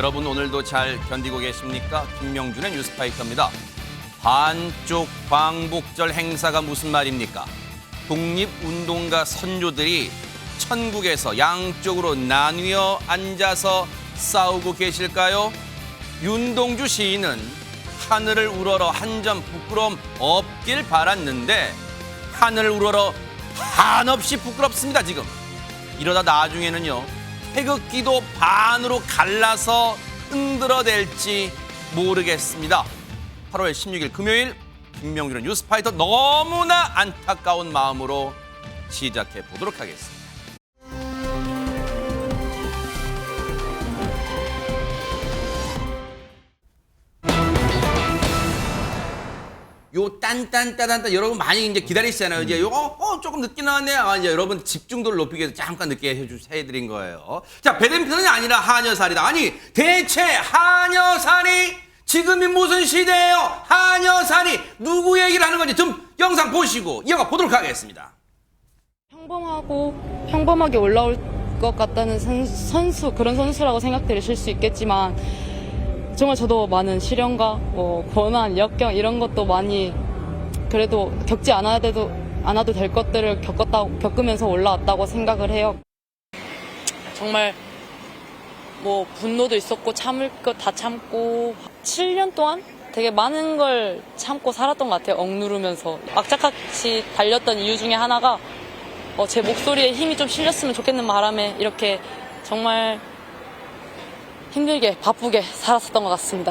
여러분 오늘도 잘 견디고 계십니까? 김명준의 뉴스파이터입니다. 반쪽 광복절 행사가 무슨 말입니까? 독립운동가 선조들이 천국에서 양쪽으로 나뉘어 앉아서 싸우고 계실까요? 윤동주 시인은 하늘을 우러러 한 점 부끄러움 없길 바랐는데 하늘을 우러러 한없이 부끄럽습니다, 지금. 이러다 나중에는요, 태극기도 반으로 갈라서 흔들어댈지 모르겠습니다. 8월 16일 금요일 김명준의 뉴스파이터 너무나 안타까운 마음으로 시작해 보도록 하겠습니다. 요 딴딴따단따 여러분 많이 이제 기다리시잖아요. 이제 요거 조금 늦게 나왔네요. 이제 여러분 집중도를 높이기 위해서 잠깐 늦게 해드린 거예요. 자, 배드민턴이 아니라 하녀살이다. 아니 대체 하녀살이 지금이 무슨 시대예요? 하녀살이 누구 얘기를 하는 건지 좀 영상 보시고 이어가 보도록 하겠습니다. 평범하게 올라올 것 같다는 선수, 그런 선수라고 생각되실 수 있겠지만 정말 저도 많은 시련과 고난, 역경 이런 것도 많이 그래도 겪지 않아도 될 것들을 겪으면서 올라왔다고 생각을 해요. 정말 분노도 있었고 참을 것 다 참고 7년 동안 되게 많은 걸 참고 살았던 것 같아요. 억누르면서 악착같이 달렸던 이유 중에 하나가 제 목소리에 힘이 좀 실렸으면 좋겠는 바람에 이렇게 정말 힘들게 바쁘게 살았었던 것 같습니다.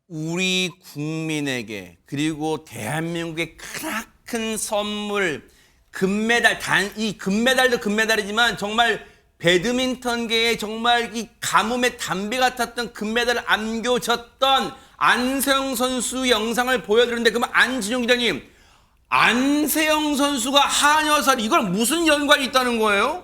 우리 국민에게 그리고 대한민국의 크나큰 선물 금메달, 이 금메달도 금메달이지만 정말 배드민턴계에 정말 이 가뭄의 담비 같았던 금메달을 안겨줬던 안세영 선수 영상을 보여드렸는데 그러면 안진용 기자님, 안세영 선수가 하녀살 이걸 무슨 연관이 있다는 거예요?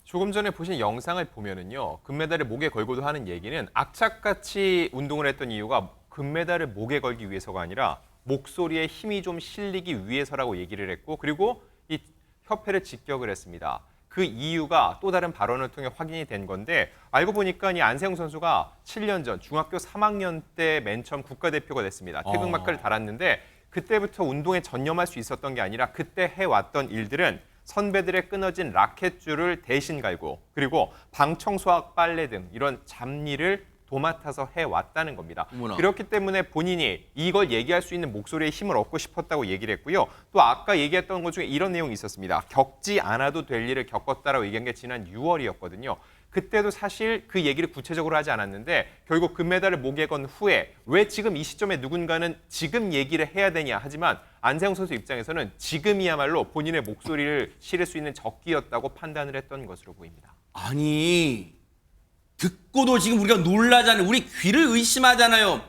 조금 전에 보신 영상을 보면은요, 금메달을 목에 걸고도 하는 얘기는 악착같이 운동을 했던 이유가 금메달을 목에 걸기 위해서가 아니라 목소리에 힘이 좀 실리기 위해서라고 얘기를 했고, 그리고 이 협회를 직격을 했습니다. 그 이유가 또 다른 발언을 통해 확인이 된 건데, 알고 보니까 이 안세영 선수가 7년 전 중학교 3학년 때 맨 처음 국가대표가 됐습니다. 태극마크를 달았는데 그때부터 운동에 전념할 수 있었던 게 아니라 그때 해왔던 일들은 선배들의 끊어진 라켓줄을 대신 갈고 그리고 방 청소와 빨래 등 이런 잡일을 도맡아서 해왔다는 겁니다. 어머나. 그렇기 때문에 본인이 이걸 얘기할 수 있는 목소리에 힘을 얻고 싶었다고 얘기를 했고요. 또 아까 얘기했던 것 중에 이런 내용이 있었습니다. 겪지 않아도 될 일을 겪었다라고 얘기한 게 지난 6월이었거든요. 그때도 사실 그 얘기를 구체적으로 하지 않았는데 결국 금메달을 목에 건 후에 왜 지금 이 시점에 누군가는 지금 얘기를 해야 되냐 하지만 안세영 선수 입장에서는 지금이야말로 본인의 목소리를 실을 수 있는 적기였다고 판단을 했던 것으로 보입니다. 아니 듣고도 지금 우리가 놀라잖아요. 우리 귀를 의심하잖아요.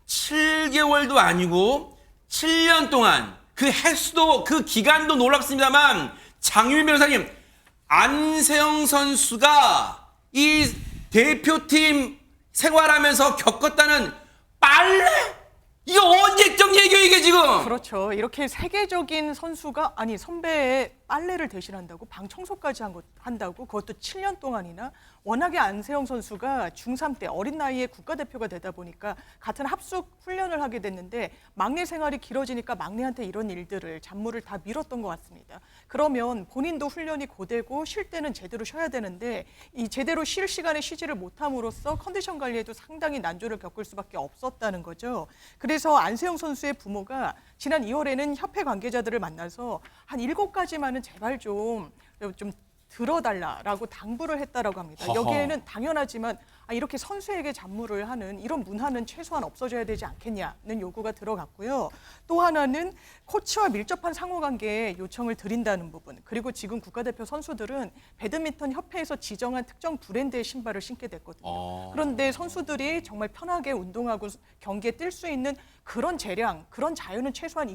7개월도 아니고 7년 동안 그 횟수도 그 기간도 놀랍습니다만 장유민 변호사님, 안세영 선수가 이 대표팀 생활하면서 겪었다는 빨래? 이게 언제적 얘기예요, 이게 지금? 그렇죠. 이렇게 세계적인 선수가 선배의 빨래를 대신한다고 방 청소까지 한다고 그것도 7년 동안이나 워낙에 안세영 선수가 중3 때 어린 나이에 국가대표가 되다 보니까 같은 합숙 훈련을 하게 됐는데 막내 생활이 길어지니까 막내한테 이런 일들을 잡무를 다 밀었던 것 같습니다. 그러면 본인도 훈련이 고되고 쉴 때는 제대로 쉬어야 되는데 이 제대로 쉴 시간에 쉬지를 못함으로써 컨디션 관리에도 상당히 난조를 겪을 수밖에 없었다는 거죠. 그래서 안세영 선수의 부모가 지난 2월에는 협회 관계자들을 만나서 한 7가지만은 제발 좀 들어달라라고 당부를 했다라고 합니다. 여기에는 당연하지만 이렇게 선수에게 잡무를 하는 이런 문화는 최소한 없어져야 되지 않겠냐는 요구가 들어갔고요. 또 하나는 코치와 밀접한 상호관계에 요청을 드린다는 부분. 그리고 지금 국가대표 선수들은 배드민턴 협회에서 지정한 특정 브랜드의 신발을 신게 됐거든요. 그런데 선수들이 정말 편하게 운동하고 경기에 뛸 수 있는 그런 재량, 그런 자유는 최소한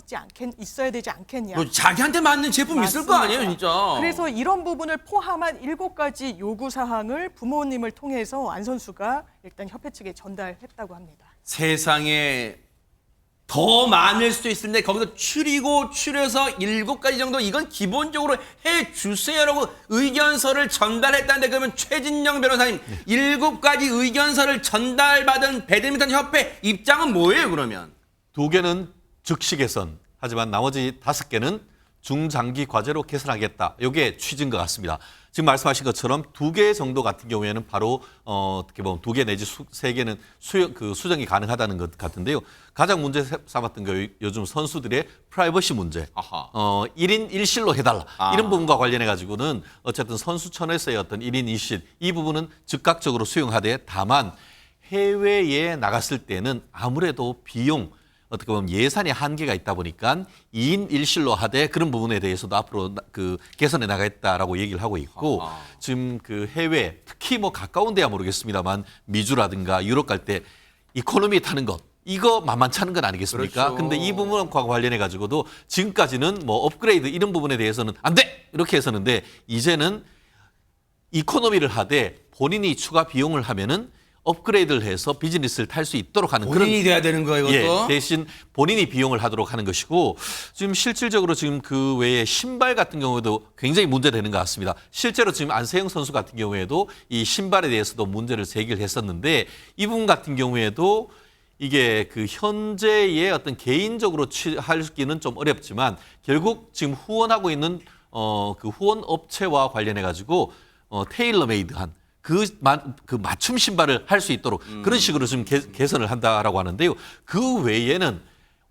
있어야 되지 않겠냐. 자기한테 맞는 제품 있을 거 아니에요, 진짜. 그래서 이런 부분을 포함한 7가지 요구사항을 부모님을 통해서 안 선수가 일단 협회 측에 전달했다고 합니다. 세상에 더 많을 수도 있는데 거기서 줄여서 7가지 정도 이건 기본적으로 해주세요라고 의견서를 전달했다는데 그러면 최진영 변호사님 7가지 의견서를 전달받은 배드민턴 협회 입장은 뭐예요 그러면? 2개는 즉시 개선, 하지만 나머지 5개는 중장기 과제로 개선하겠다. 이게 취지인 것 같습니다. 지금 말씀하신 것처럼 2개 정도 같은 경우에는 바로 어떻게 보면 2개 내지 3개는 수정이 가능하다는 것 같은데요. 가장 문제 삼았던 게 요즘 선수들의 프라이버시 문제. 아하. 1인 1실로 해달라. 이런 부분과 관련해 가지고는 어쨌든 선수촌에서의 어떤 1인 1실 이 부분은 즉각적으로 수용하되 다만 해외에 나갔을 때는 아무래도 비용 어떻게 보면 예산의 한계가 있다 보니까 2인 1실로 하되 그런 부분에 대해서도 앞으로 개선해 나가겠다라고 얘기를 하고 있고 지금 그 해외 특히 뭐 가까운 데야 모르겠습니다만 미주라든가 유럽 갈 때 이코노미 타는 것 이거 만만치 않은 건 아니겠습니까? 그렇죠. 근데 이 부분과 관련해 가지고도 지금까지는 뭐 업그레이드 이런 부분에 대해서는 안 돼! 이렇게 했었는데 이제는 이코노미를 하되 본인이 추가 비용을 하면은 업그레이드를 해서 비즈니스를 탈 수 있도록 하는 본인이 돼야 되는 거예요 이것도? 예, 대신 본인이 비용을 하도록 하는 것이고 지금 실질적으로 지금 그 외에 신발 같은 경우에도 굉장히 문제되는 것 같습니다. 실제로 지금 안세영 선수 같은 경우에도 이 신발에 대해서도 문제를 제기를 했었는데 이 부분 같은 경우에도 이게 그 현재의 어떤 개인적으로 하기는 좀 어렵지만 결국 지금 후원하고 있는 그 후원 업체와 관련해 가지고 테일러메이드한 그 맞춤 신발을 할 수 있도록 그런 식으로 지금 개선을 한다라고 하는데요. 그 외에는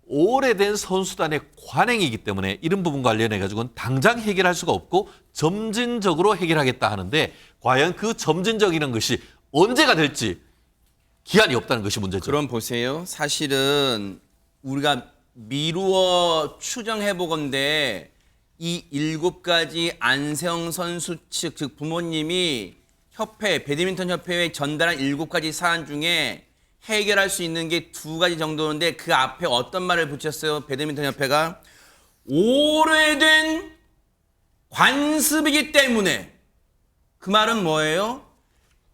오래된 선수단의 관행이기 때문에 이런 부분 관련해 가지고는 당장 해결할 수가 없고 점진적으로 해결하겠다 하는데 과연 그 점진적이라는 것이 언제가 될지 기한이 없다는 것이 문제죠. 그럼 보세요. 사실은 우리가 미루어 추정해 보건대 이 7가지 안세영 선수 측, 즉 부모님이 배드민턴 협회에 전달한 7가지 사안 중에 해결할 수 있는 게 2가지 정도인데 그 앞에 어떤 말을 붙였어요? 배드민턴 협회가 오래된 관습이기 때문에 그 말은 뭐예요?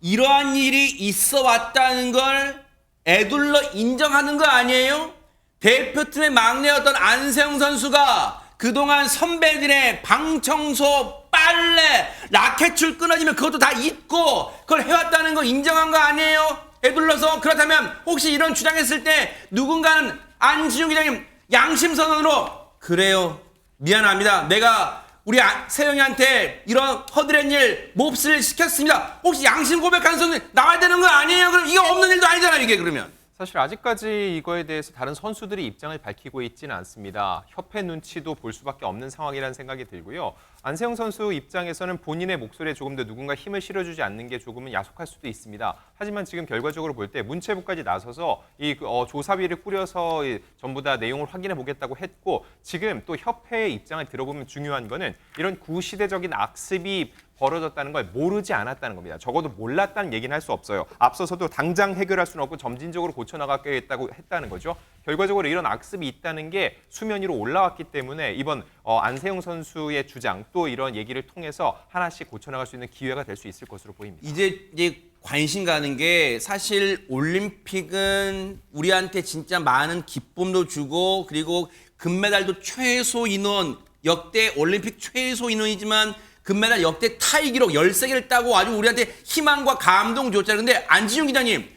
이러한 일이 있어 왔다는 걸 애둘러 인정하는 거 아니에요? 대표팀의 막내였던 안세영 선수가 그동안 선배들의 방청소, 빨래, 라켓줄 끊어지면 그것도 다 잊고 그걸 해왔다는 거 인정한 거 아니에요? 애둘러서 그렇다면 혹시 이런 주장했을 때 누군가는 안지용 기자님 양심선언으로 그래요 미안합니다 내가 우리 세영이한테 이런 허드렛 일 몹쓸 시켰습니다 혹시 양심 고백하는 선수 나와야 되는 거 아니에요? 그럼 이게 없는 일도 아니잖아요 이게 그러면 사실 아직까지 이거에 대해서 다른 선수들이 입장을 밝히고 있지는 않습니다. 협회 눈치도 볼 수밖에 없는 상황이라는 생각이 들고요. 안세영 선수 입장에서는 본인의 목소리에 조금 더 누군가 힘을 실어주지 않는 게 조금은 야속할 수도 있습니다. 하지만 지금 결과적으로 볼 때 문체부까지 나서서 이 조사위를 꾸려서 전부 다 내용을 확인해 보겠다고 했고 지금 또 협회의 입장을 들어보면 중요한 거는 이런 구시대적인 악습이 벌어졌다는 걸 모르지 않았다는 겁니다. 적어도 몰랐다는 얘기는 할 수 없어요. 앞서서도 당장 해결할 수는 없고 점진적으로 고쳐나가겠다고 했다는 거죠. 결과적으로 이런 악습이 있다는 게 수면 위로 올라왔기 때문에 이번 안세영 선수의 주장 또 이런 얘기를 통해서 하나씩 고쳐나갈 수 있는 기회가 될 수 있을 것으로 보입니다. 이제 관심 가는 게 사실 올림픽은 우리한테 진짜 많은 기쁨도 주고 그리고 금메달도 최소 인원 역대 올림픽 최소 인원이지만 금메달 역대 타이 기록 13개를 따고 아주 우리한테 희망과 감동 줬잖아요. 근데 안지용 기자님,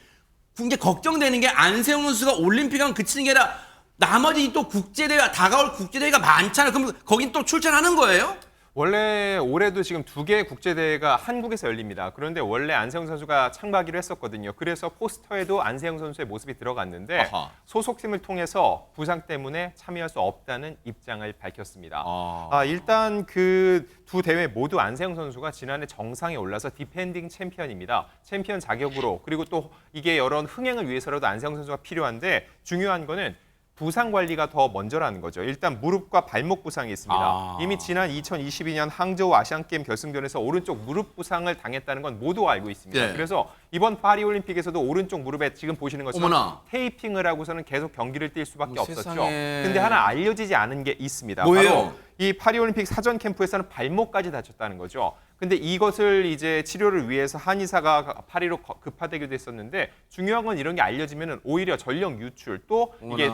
이게 걱정되는 게 안세영 선수가 올림픽하면 그치는 게 아니라 나머지 또 국제대회, 다가올 국제대회가 많잖아요. 그럼 거긴 또 출전하는 거예요? 원래 올해도 지금 2개의 국제대회가 한국에서 열립니다. 그런데 원래 안세영 선수가 참가하기로 했었거든요. 그래서 포스터에도 안세영 선수의 모습이 들어갔는데 아하. 소속팀을 통해서 부상 때문에 참여할 수 없다는 입장을 밝혔습니다. 아. 일단 그 두 대회 모두 안세영 선수가 지난해 정상에 올라서 디펜딩 챔피언입니다. 챔피언 자격으로 그리고 또 이게 여러 흥행을 위해서라도 안세영 선수가 필요한데 중요한 거는 부상 관리가 더 먼저라는 거죠. 일단 무릎과 발목 부상이 있습니다. 이미 지난 2022년 항저우 아시안게임 결승전에서 오른쪽 무릎 부상을 당했다는 건 모두 알고 있습니다. 네. 그래서 이번 파리올림픽에서도 오른쪽 무릎에 지금 보시는 것처럼 어머나. 테이핑을 하고서는 계속 경기를 뛸 수밖에 어머, 없었죠. 세상에. 근데 하나 알려지지 않은 게 있습니다. 뭐예요? 바로 이 파리올림픽 사전 캠프에서는 발목까지 다쳤다는 거죠. 근데 이것을 이제 치료를 위해서 한의사가 파리로 급파되기도 했었는데 중요한 건 이런 게 알려지면 오히려 전력 유출 또 이게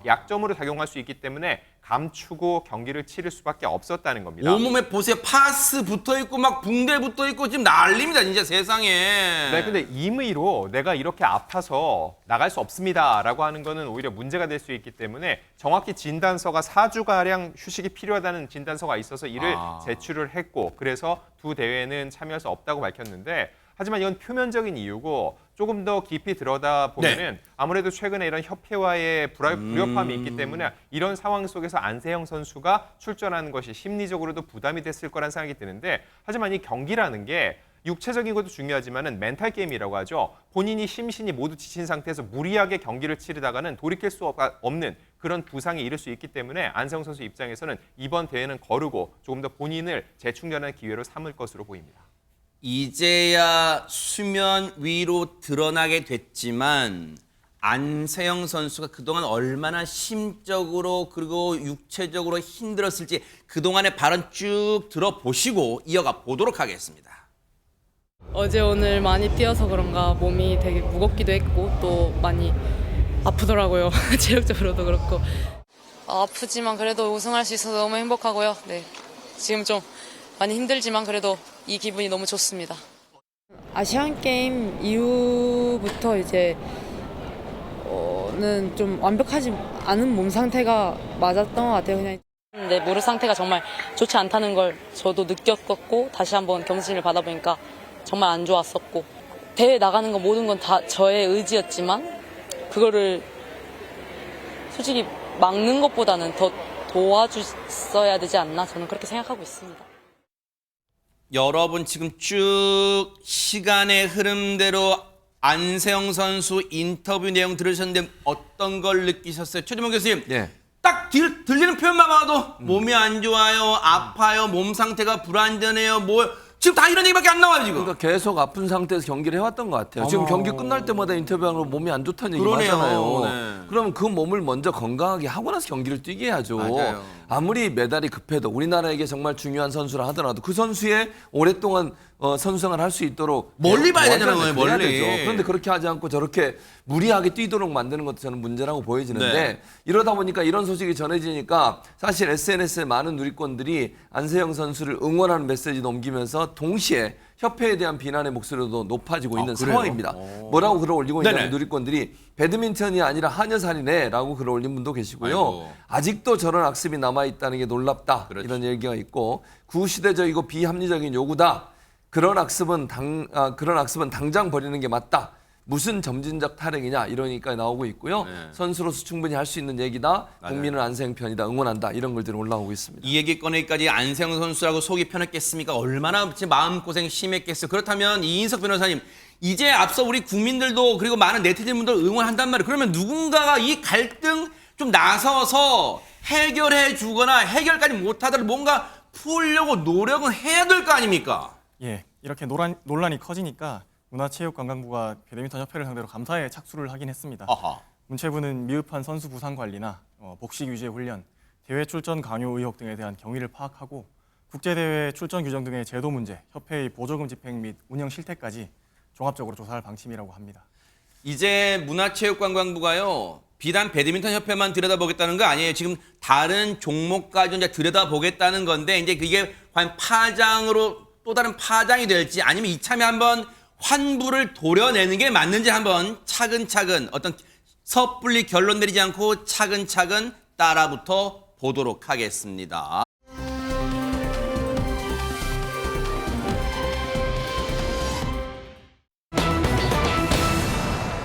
약점으로 작용할 수 있기 때문에 감추고 경기를 치를 수밖에 없었다는 겁니다. 온몸에 보세요. 파스 붙어 있고 막 붕대 붙어 있고 지금 난립니다. 진짜 세상에. 네, 근데 임의로 내가 이렇게 아파서 나갈 수 없습니다라고 하는 거는 오히려 문제가 될 수 있기 때문에 정확히 진단서가 4주가량 휴식이 필요하다는 진단서가 있어서 이를 제출을 했고 그래서 두 대회는 참여할 수 없다고 밝혔는데 하지만 이건 표면적인 이유고 조금 더 깊이 들여다보면은 아무래도 최근에 이런 협회와의 불협화음이 있기 때문에 이런 상황 속에서 안세영 선수가 출전하는 것이 심리적으로도 부담이 됐을 거란 생각이 드는데 하지만 이 경기라는 게 육체적인 것도 중요하지만은 멘탈 게임이라고 하죠. 본인이 심신이 모두 지친 상태에서 무리하게 경기를 치르다가는 돌이킬 수 없는 그런 부상에 이를 수 있기 때문에 안세영 선수 입장에서는 이번 대회는 거르고 조금 더 본인을 재충전하는 기회로 삼을 것으로 보입니다. 이제야 수면 위로 드러나게 됐지만 안세영 선수가 그동안 얼마나 심적으로 그리고 육체적으로 힘들었을지 그동안의 발언 쭉 들어보시고 이어가 보도록 하겠습니다. 어제 오늘 많이 뛰어서 그런가 몸이 되게 무겁기도 했고 또 많이 아프더라고요. 체력적으로도 그렇고. 아프지만 그래도 우승할 수 있어서 너무 행복하고요. 네, 지금 좀 많이 힘들지만 그래도 이 기분이 너무 좋습니다. 아시안 게임 이후부터 이제 는 좀 완벽하지 않은 몸 상태가 맞았던 것 같아요. 그냥 내 무릎 상태가 정말 좋지 않다는 걸 저도 느꼈었고 다시 한번 검진을 받아보니까 정말 안 좋았었고 대회 나가는 거 모든 건 다 저의 의지였지만 그거를 솔직히 막는 것보다는 더 도와줬어야 되지 않나 저는 그렇게 생각하고 있습니다. 여러분 지금 쭉 시간의 흐름대로 안세영 선수 인터뷰 내용 들으셨는데 어떤 걸 느끼셨어요? 최재문 교수님. 예. 딱 들리는 표현만 봐도 몸이 안 좋아요, 아파요, 몸 상태가 불안전해요, 뭐 지금 다 이런 얘기밖에 안 나와요 지금. 그러니까 계속 아픈 상태에서 경기를 해왔던 것 같아요. 지금 경기 끝날 때마다 인터뷰하는 거 몸이 안 좋다는 얘기 그러네요. 하잖아요. 네. 그러면 그 몸을 먼저 건강하게 하고 나서 경기를 뛰게 해야죠. 맞아요. 아무리 메달이 급해도 우리나라에게 정말 중요한 선수라 하더라도 그 선수의 오랫동안 선수생활 할 수 있도록 멀리 봐야 되잖아요, 그래야 멀리. 되죠. 그런데 그렇게 하지 않고 저렇게 무리하게 뛰도록 만드는 것도 저는 문제라고 보여지는데 네. 이러다 보니까 이런 소식이 전해지니까 사실 SNS에 많은 누리꾼들이 안세영 선수를 응원하는 메시지도 옮기면서 동시에 협회에 대한 비난의 목소리도 높아지고 있는 그래요? 상황입니다. 뭐라고 글을 올리고 네네. 있냐면 누리꾼들이 배드민턴이 아니라 한여살이네라고 글을 올린 분도 계시고요. 아이고. 아직도 저런 악습이 남아있다는 게 놀랍다. 그렇죠. 이런 얘기가 있고 구시대적이고 비합리적인 요구다. 그런 악습은 당장 버리는 게 맞다. 무슨 점진적 탈행이냐 이러니까 나오고 있고요. 네. 선수로서 충분히 할 수 있는 얘기다. 맞아요. 국민은 안세영 편이다. 응원한다. 이런 글들이 올라오고 있습니다. 이 얘기 꺼내기까지 안세영 선수라고 속이 편했겠습니까? 얼마나 마음고생 심했겠어요. 그렇다면 이인석 변호사님, 이제 앞서 우리 국민들도 그리고 많은 네티즌분들 응원한단 말이에요. 그러면 누군가가 이 갈등 좀 나서서 해결해 주거나 해결까지 못하더라도 뭔가 풀려고 노력은 해야 될 거 아닙니까? 예, 이렇게 논란이 커지니까 문화체육관광부가 배드민턴 협회를 상대로 감사에 착수를 하긴 했습니다. 아하. 문체부는 미흡한 선수 부상 관리나 복식 유지의 훈련, 대회 출전 강요 의혹 등에 대한 경위를 파악하고 국제대회 출전 규정 등의 제도 문제, 협회의 보조금 집행 및 운영 실태까지 종합적으로 조사할 방침이라고 합니다. 이제 문화체육관광부가요, 비단 배드민턴 협회만 들여다보겠다는 거 아니에요. 지금 다른 종목까지 이제 들여다보겠다는 건데 이제 그게 과연 파장으로 또 다른 파장이 될지 아니면 이참에 한번 환부를 도려내는 게 맞는지 한번 차근차근 어떤 섣불리 결론 내리지 않고 차근차근 따라붙어 보도록 하겠습니다.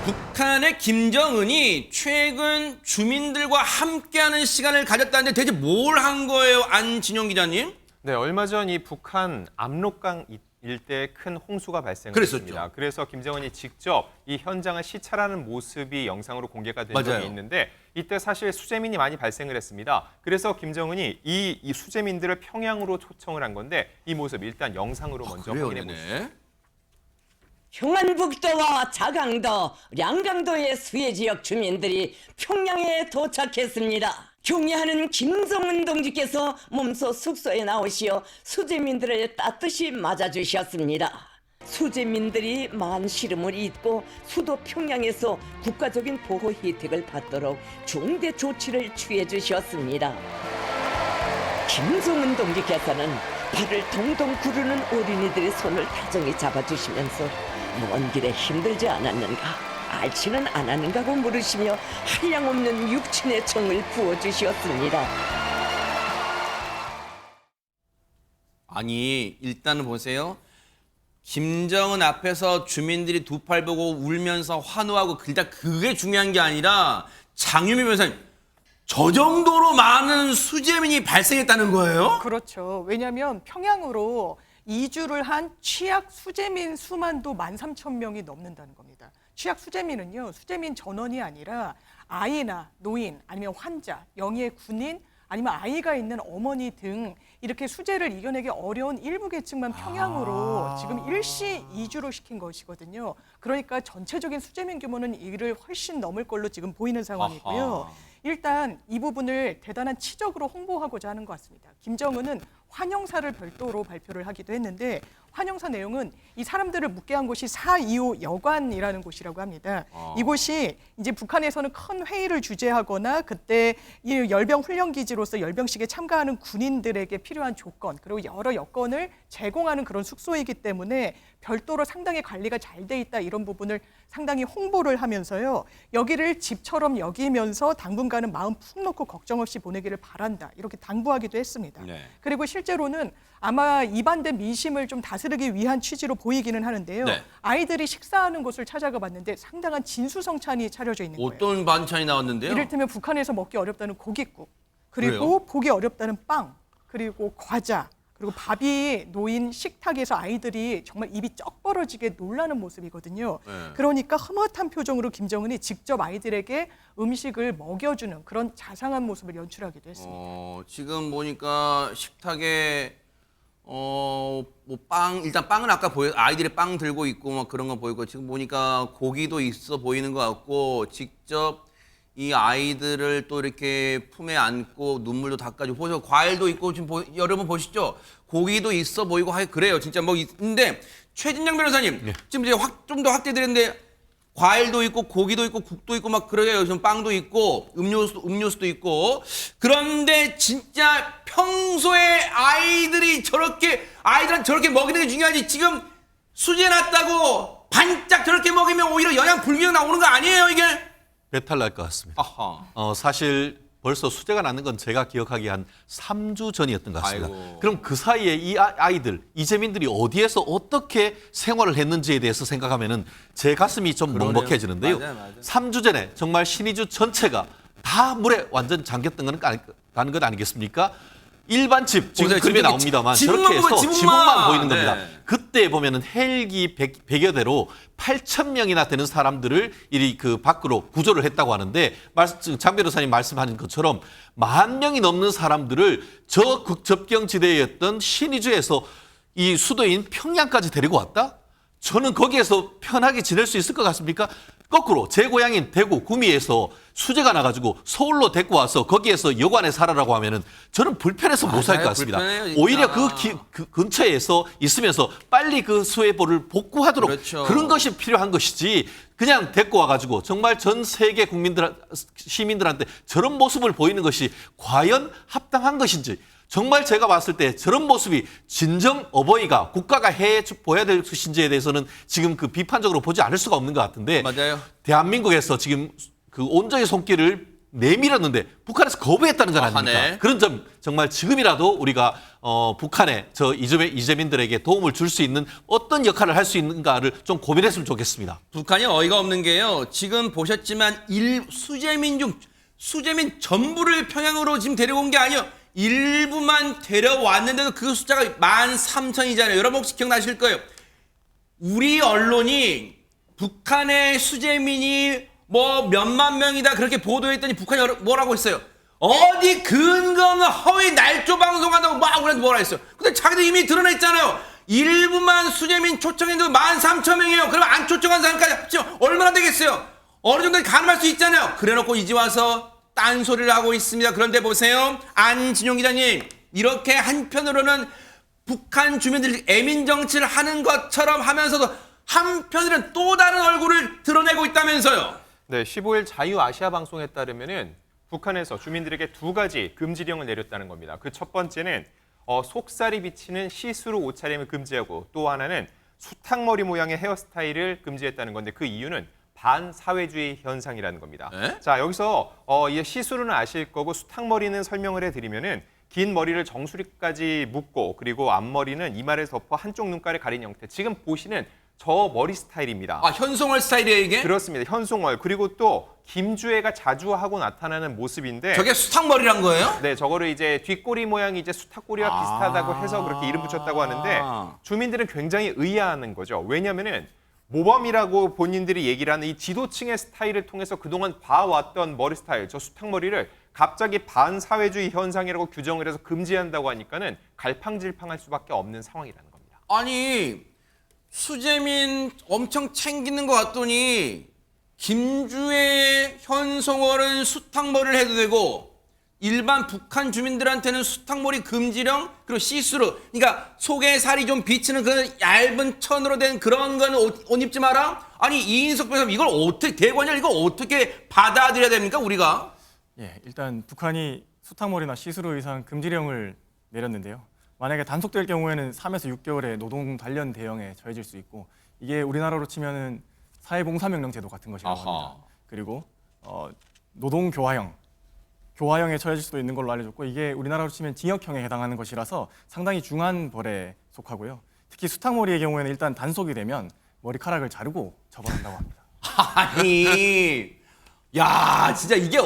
북한의 김정은이 최근 주민들과 함께하는 시간을 가졌다는데 대체 뭘 한 거예요, 안진용 기자님? 네, 얼마 전 이 북한 압록강 일대에 큰 홍수가 그랬었죠. 발생했습니다. 그래서 김정은이 직접 이 현장을 시찰하는 모습이 영상으로 공개가 된 맞아요. 적이 있는데 이때 사실 수재민이 많이 발생을 했습니다. 그래서 김정은이 이 수재민들을 평양으로 초청을 한 건데 이 모습 일단 영상으로 먼저 확인해 보시죠. 평안북도와 자강도, 량강도의 수해 지역 주민들이 평양에 도착했습니다. 경의하는 김정은 동지께서 몸소 숙소에 나오시어 수재민들을 따뜻이 맞아주셨습니다. 수재민들이 많은 시름을 잊고 수도 평양에서 국가적인 보호 혜택을 받도록 중대 조치를 취해 주셨습니다. 김정은 동지께서는 발을 동동 구르는 어린이들의 손을 다정히 잡아주시면서 먼 길에 힘들지 않았는가, 앓지는 않았는가고 물으시며 한량없는 육친의 정을 부어주셨습니다. 아니 일단은 보세요. 김정은 앞에서 주민들이 두 팔 보고 울면서 환호하고 일단 그게 중요한 게 아니라 장유미 변호사님, 저 정도로 많은 수재민이 발생했다는 거예요? 그렇죠. 왜냐하면 평양으로 이주를 한 취약 수재민 수만도 13,000명이 넘는다는 겁니다. 취약 수재민은요, 수재민 전원이 아니라 아이나 노인, 아니면 환자, 영예 군인, 아니면 아이가 있는 어머니 등 이렇게 수재를 이겨내기 어려운 일부 계층만 평양으로 지금 일시 이주를 시킨 것이거든요. 그러니까 전체적인 수재민 규모는 이를 훨씬 넘을 걸로 지금 보이는 상황이고요. 아하. 일단 이 부분을 대단한 치적으로 홍보하고자 하는 것 같습니다. 김정은은 환영사를 별도로 발표를 하기도 했는데, 환영사 내용은 이 사람들을 묵게 한 곳이 4.25 여관이라는 곳이라고 합니다. 이곳이 이제 북한에서는 큰 회의를 주재하거나 그때 이 열병 훈련 기지로서 열병식에 참가하는 군인들에게 필요한 조건, 그리고 여러 여건을 제공하는 그런 숙소이기 때문에 별도로 상당히 관리가 잘 돼 있다, 이런 부분을 상당히 홍보를 하면서요, 여기를 집처럼 여기면서 당분간은 마음 푹 놓고 걱정 없이 보내기를 바란다, 이렇게 당부하기도 했습니다. 네. 그리고 실제로는 아마 이반대 민심을 좀 다스리기 위한 취지로 보이기는 하는데요. 네. 아이들이 식사하는 곳을 찾아가 봤는데 상당한 진수성찬이 차려져 있는 거예요. 어떤 반찬이 나왔는데요? 이를테면 북한에서 먹기 어렵다는 고깃국, 그리고 그래요? 보기 어렵다는 빵, 그리고 과자, 그리고 밥이 놓인 식탁에서 아이들이 정말 입이 쩍 벌어지게 놀라는 모습이거든요. 네. 그러니까 흐뭇한 표정으로 김정은이 직접 아이들에게 음식을 먹여주는 그런 자상한 모습을 연출하기도 했습니다. 지금 보니까 식탁에 뭐 빵, 일단 빵은 아까 아이들이 빵 들고 있고 막 그런 거 보이고, 지금 보니까 고기도 있어 보이는 것 같고, 직접 이 아이들을 또 이렇게 품에 안고 눈물도 닦아주고, 보세요, 과일도 있고, 지금 여러분 보시죠, 고기도 있어 보이고 그래요. 진짜 뭐 있는데, 최진영 변호사님, 지금 이제 좀 더 확대드렸는데, 과일도 있고 고기도 있고 국도 있고 막 그래요. 지금 빵도 있고 음료수도 있고. 그런데 진짜 평소에 아이들한테 저렇게 먹이는 게 중요하지, 지금 수제 났다고 반짝 저렇게 먹이면 오히려 영양 불균형 나오는 거 아니에요, 이게? 배탈 날 것 같습니다. 아하. 사실 벌써 수재가 났는 건 제가 기억하기에 한 3주 전이었던 것 같습니다. 아이고. 그럼 그 사이에 이 아이들, 이재민들이 어디에서 어떻게 생활을 했는지에 대해서 생각하면은 제 가슴이 좀 그러네요. 먹먹해지는데요. 맞아요. 3주 전에 정말 신의주 전체가 다 물에 완전 잠겼던 건 아니겠습니까? 일반 집, 지금 보세요. 그림에 지금 나옵니다만 지붕만 저렇게 해서 보면 지붕만 보이는 네. 겁니다. 그때 보면은 헬기 100여 대로 8,000명이나 되는 사람들을 이리 그 밖으로 구조를 했다고 하는데, 장 변호사님 말씀하신 것처럼 10,000명이 넘는 사람들을 저 극접경지대였던 신의주에서 이 수도인 평양까지 데리고 왔다? 저는 거기에서 편하게 지낼 수 있을 것 같습니까? 거꾸로 제 고향인 대구 구미에서 수재가 나가지고 서울로 데리고 와서 거기에서 여관에 살아라고 하면은 저는 불편해서 못 살 것 같습니다. 불편해요, 진짜. 오히려 그 근처에서 있으면서 빨리 그 수혜보를 복구하도록, 그렇죠. 그런 것이 필요한 것이지, 그냥 데리고 와가지고 정말 전 세계 시민들한테 저런 모습을 보이는 것이 과연 합당한 것인지, 정말 제가 봤을 때 저런 모습이 진정 어버이가 국가가 해 보여야 될 것인지에 대해서는 지금 그 비판적으로 보지 않을 수가 없는 것 같은데, 맞아요. 대한민국에서 지금 그 온정의 손길을 내밀었는데 북한에서 거부했다는 건 아닙니까? 네. 그런 점 정말 지금이라도 우리가 북한에 저 이재민들에게 도움을 줄 수 있는 어떤 역할을 할 수 있는가를 좀 고민했으면 좋겠습니다. 북한이 어이가 없는 게요, 지금 보셨지만 수재민 전부를 평양으로 지금 데려온 게 아니에요. 일부만 데려왔는데도 그 숫자가 13,000이잖아요. 여러분 혹시 기억나실 거예요. 우리 언론이 북한의 수재민이 뭐 몇만 명이다 그렇게 보도했더니 북한이 뭐라고 했어요? 어디 근거 없는 허위 날조 방송한다고 막 우리한테 뭐라 했어요. 근데 자기들 이미 드러냈잖아요. 일부만 수재민 초청했는데 13,000명이에요. 그러면 안 초청한 사람까지 합치면 얼마나 되겠어요? 어느 정도 가늠할 수 있잖아요. 그래놓고 이제 와서 딴소리를 하고 있습니다. 그런데 보세요. 안진용 기자님, 이렇게 한편으로는 북한 주민들이 애민 정치를 하는 것처럼 하면서도 한편으로는 또 다른 얼굴을 드러내고 있다면서요. 네, 15일 자유아시아 방송에 따르면은 북한에서 주민들에게 2가지 금지령을 내렸다는 겁니다. 그 첫 번째는 속살이 비치는 시스루 옷차림을 금지하고, 또 하나는 수탉머리 모양의 헤어스타일을 금지했다는 건데, 그 이유는 반사회주의 현상이라는 겁니다. 에? 자, 여기서 이 시스루는 아실 거고 수탉머리는 설명을 해드리면은 긴 머리를 정수리까지 묶고, 그리고 앞머리는 이마를 덮어 한쪽 눈가를 가린 형태. 지금 보시는 저 머리 스타일입니다. 아, 현송월 스타일이에요, 이게? 그렇습니다. 현송월. 그리고 또 김주애가 자주 하고 나타나는 모습인데, 저게 수탉머리란 거예요? 네, 저거를 이제 뒷꼬리 모양이 이제 수탉꼬리와 비슷하다고 해서 그렇게 이름 붙였다고 하는데, 주민들은 굉장히 의아하는 거죠. 왜냐면은 모범이라고 본인들이 얘기를 하는 이 지도층의 스타일을 통해서 그동안 봐왔던 머리 스타일, 저 수탉머리를 갑자기 반사회주의 현상이라고 규정을 해서 금지한다고 하니까는 갈팡질팡할 수밖에 없는 상황이라는 겁니다. 아니, 수재민 엄청 챙기는 것 같더니 김주의 현송월은 수탉머리를 해도 되고 일반 북한 주민들한테는 수탉머리 금지령, 그리고 시스루, 그러니까 속에 살이 좀 비치는 그런 얇은 천으로 된 그런 거는 옷 입지 마라? 아니, 이인석 변호사님, 이걸 어떻게, 대관절 이걸 어떻게 받아들여야 됩니까, 우리가? 예, 일단 북한이 수탉머리나 시스루 의상 금지령을 내렸는데요. 만약에 단속될 경우에는 3에서 6개월의 노동 단련 대형에 처해질 수 있고, 이게 우리나라로 치면은 사회봉사명령 제도 같은 것이라고 아하. 합니다. 그리고 노동 교화형에 처해질 수도 있는 걸로 알려졌고, 이게 우리나라로 치면 징역형에 해당하는 것이라서 상당히 중한 벌에 속하고요. 특히 수탉머리의 경우에는 일단 단속이 되면 머리카락을 자르고 처벌한다고 합니다. 아니, 야, 진짜 이게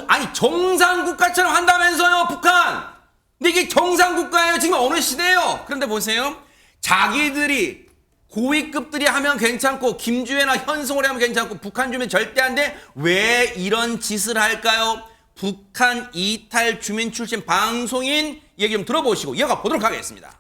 아니, 정상국가처럼 한다면서요, 북한. 근데 이게 정상국가예요. 지금 어느 시대예요. 그런데 보세요. 자기들이 고위급들이 하면 괜찮고 김주애나 현송월이 하면 괜찮고 북한 주민 절대 안 돼. 왜 이런 짓을 할까요? 북한 이탈 주민 출신 방송인 얘기 좀 들어보시고 이어가 보도록 하겠습니다.